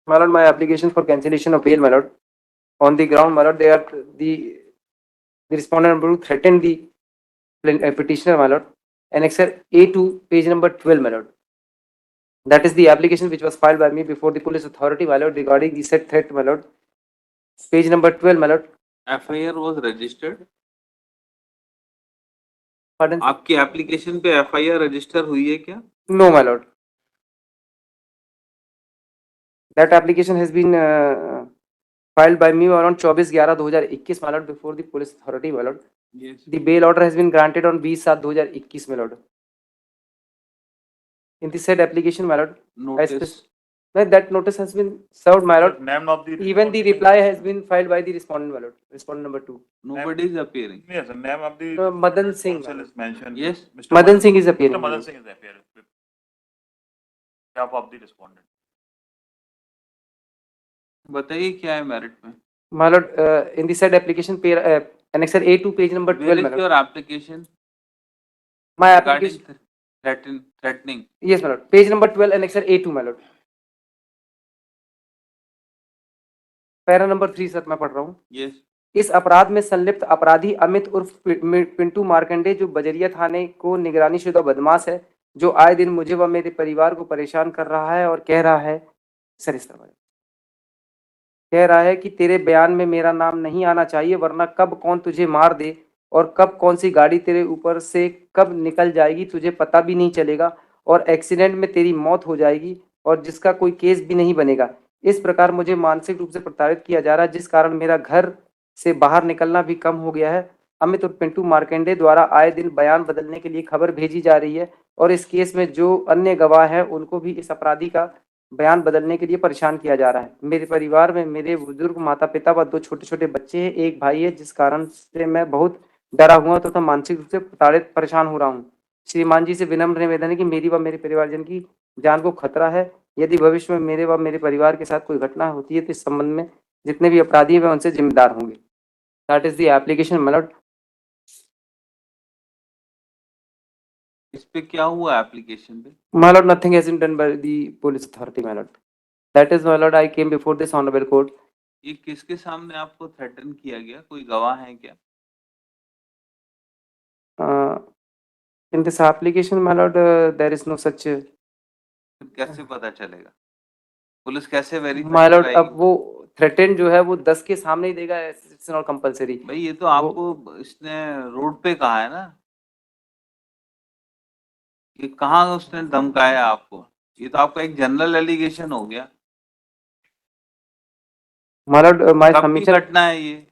My lord, my application for cancellation of bail, my lord, on the ground, my lord, the respondent number 2 threatened the petitioner, my lord. Annexure A2, page number 12, my lord. That is the application which was filed by me before the police authority, my lord, regarding the said threat, my lord. Page number 12, my lord. FIR was registered. Pardon? आपकी application पे FIR register हुई है क्या? No, my lord. That application has been filed by me on 24/11/2021, my lord, before the police authority, my lord. Yes. The bail order has been granted on 20/7/2021, my lord. In the said application, my lord, Notice. that notice has been served, my lord. Name of the Even the reply has been filed by the respondent, my lord. Respondent number 2. Nobody is appearing. Yes, the name of the Madan Singh. counsel is mentioned. Yes. Mr. Madan Singh is appearing. Mr. Madan Singh is appearing. Behalf of the respondent. बताइए क्या है merit में? My lord, in the said application, annexure A2, page number 12, Where my is lord. your application My regarding application. threatening? Yes, my lord. Page number 12, annexure A2, my lord. Para number 3 sir मैं पढ़ रहा हूँ. Yes. इस अपराध में संलिप्त अपराधी अमित उर्फ पिंटू मार्कंडे, जो बजरिया थाने को निगरानी शुदा बदमाश है, जो आए दिन मुझे व मेरे परिवार को परेशान कर रहा है और कह रहा है सर इस तरह कह रहा है कि तेरे बयान में मेरा नाम नहीं आना चाहिए, वरना कब कौन तुझे मार दे और कब कौन सी गाड़ी तेरे ऊपर से कब निकल जाएगी तुझे पता भी नहीं चलेगा, और एक्सीडेंट में तेरी मौत हो जाएगी और जिसका कोई केस भी नहीं बनेगा. इस प्रकार मुझे मानसिक रूप से प्रताड़ित किया जा रहा है, जिस कारण मेरा घर से बाहर निकलना भी कम हो गया है. अमित और पिंटू मार्कंडे द्वारा आए दिन बयान बदलने के लिए खबर भेजी जा रही है और इस केस में जो अन्य गवाह हैं उनको भी इस अपराधी का बयान बदलने के लिए परेशान किया जा रहा है. मेरे परिवार में मेरे बुजुर्ग माता पिता व 2 छोटे-छोटे बच्चे हैं, एक भाई है, जिस कारण से मैं बहुत डरा हुआ तथा मानसिक रूप से प्रताड़ित परेशान हो रहा हूँ. श्रीमान जी से विनम्र निवेदन है कि मेरी व मेरे परिवारजन की जान को खतरा है. यदि भविष्य में मेरे व मेरे परिवार के साथ कोई घटना होती है तो इस संबंध में जितने भी अपराधी हैं वह उनसे जिम्मेदार होंगे. That is the application, my Lord. इस पे क्या हुआ एप्लीकेशन पे? My lord, nothing has been done by the police authority, my lord. That is, my lord, I came before this honorable court. ये किसके सामने आपको थ्रेटन किया गया? कोई गवाह है क्या? In this application, my lord, there is no such. कैसे पता चलेगा? पुलिस कैसे वेरीफाई My lord, कराएगी? अब वो थ्रेटन जो है वो 10 के सामने ही देगा. It's not compulsory. भाई ये तो आपको इसने रोड पे कहा है ना कि कहाँ उसने धमकाया आपको? ये तो आपका एक जनरल एलिगेशन हो गया. My lord, my कब की submission. घटना है ये?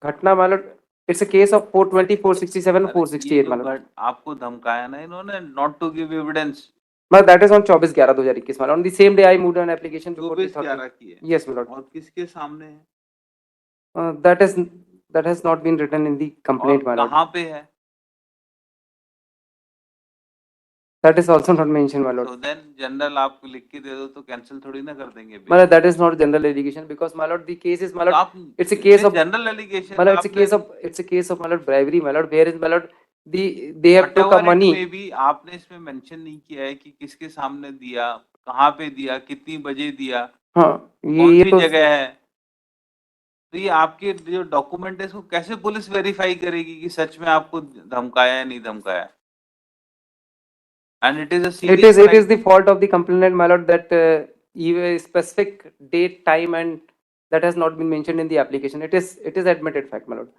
घटना, my lord, it's a case of 420, 467, 468, my lord. आपको धमकाया ना इन्होंने, not to give evidence. But that is on 24/11/2021, my lord. On the same day, I moved an application before the 24/11 की है. Yes, my lord. और किसके सामने है? That has not been written in the complaint, my lord. कहाँ पे है? That is also not mentioned, my lord. So then general आपको लिख के दे दो तो कैंसिल थोड़ी ना कर देंगे. My lord, that is not general allegation because, my lord, the case is, my lord, it's a case of general allegation. my lord, it's a case of my lord bribery, my lord, wherein, my lord, they have took a money. में भी आपने इसमें mention नहीं किया है कि किसके सामने दिया, कहाँ पे दिया, कितनी बजे दिया, हाँ, ये तो जगह है. तो ये आपके जो डॉक्यूमेंट है इसको कैसे पुलिस वेरीफाई करेगी कि सच में आपको धमकाया या नहीं धमकाया? And it is a serious it is the fault of the complainant, my lord, that a specific date, time, and that has not been mentioned in the application. It is admitted fact, my lord.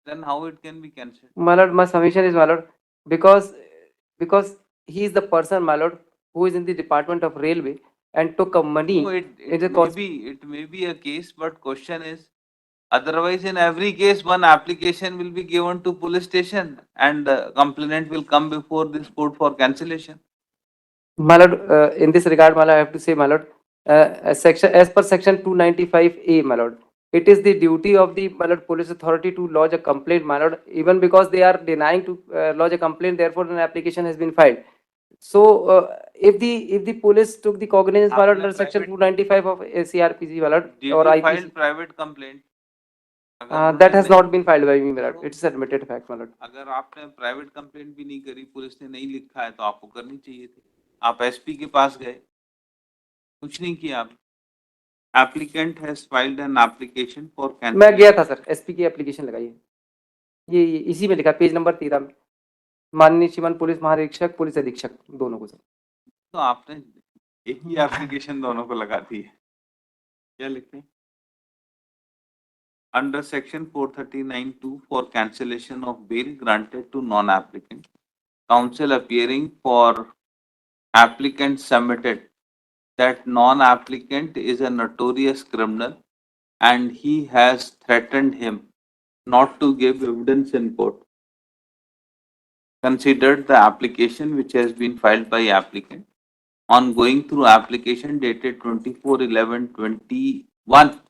Then how it can be cancelled? My lord, my submission is, my lord, because he is the person, my lord, who is in the Department of Railway and took a money. No, it may be a case, but question is, otherwise in every case one application will be given to police station and the complainant will come before this court for cancellation. My lord, in this regard, my lord, I have to say, my lord, as per section 295A, my lord, it is the duty of the, my lord, police authority to lodge a complaint, my lord, even because they are denying to lodge a complaint, therefore an application has been filed. So if the police took the cognizance, my lord, under section 295 of CRPC, my lord, Did or you IPC, file private complaint? that has not been filed by me, my lord. It is admitted fact, my lord. अगर आपने private complaint भी नहीं करी, police ने नहीं लिखा है तो आपको करनी चाहिए थी. आप एसपी के पास गए. कुछ नहीं किया आप. Applicant has filed an application for मैं cancellation. गया था सर, एसपी की एप्लीकेशन लगाई है. ये इसी में लिखा, पेज नंबर 13 में. माननीय श्रीमान पुलिस महानिरीक्षक, पुलिस अधीक्षक दोनों को सर. तो आपने एक ही एप्लीकेशन दोनों को लगा दी है. क्या लिखते हैं? Under section 439(2) for cancellation of bail granted to non-applicant, counsel appearing for applicant submitted that non-applicant is a notorious criminal and he has threatened him not to give evidence in court. Considered the application which has been filed by applicant. On going through application dated 24/11/21,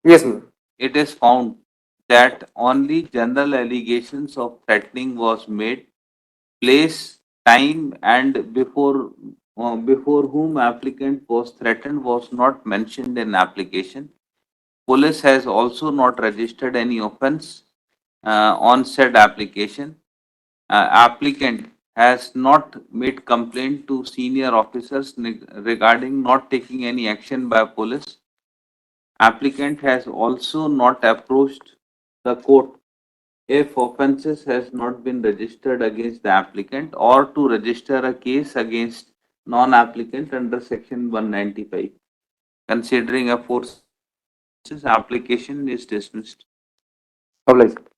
yes ma'am. it is found that only general allegations of threatening was made. Place, time, and before whom applicant was threatened was not mentioned in application. Police has also not registered any offence on said application. Applicant has not made complaint to senior officers regarding not taking any action by police. Applicant has also not approached the court if offences has not been registered against the applicant or to register a case against non-applicant under section 195. Considering a force application is dismissed. Obliged.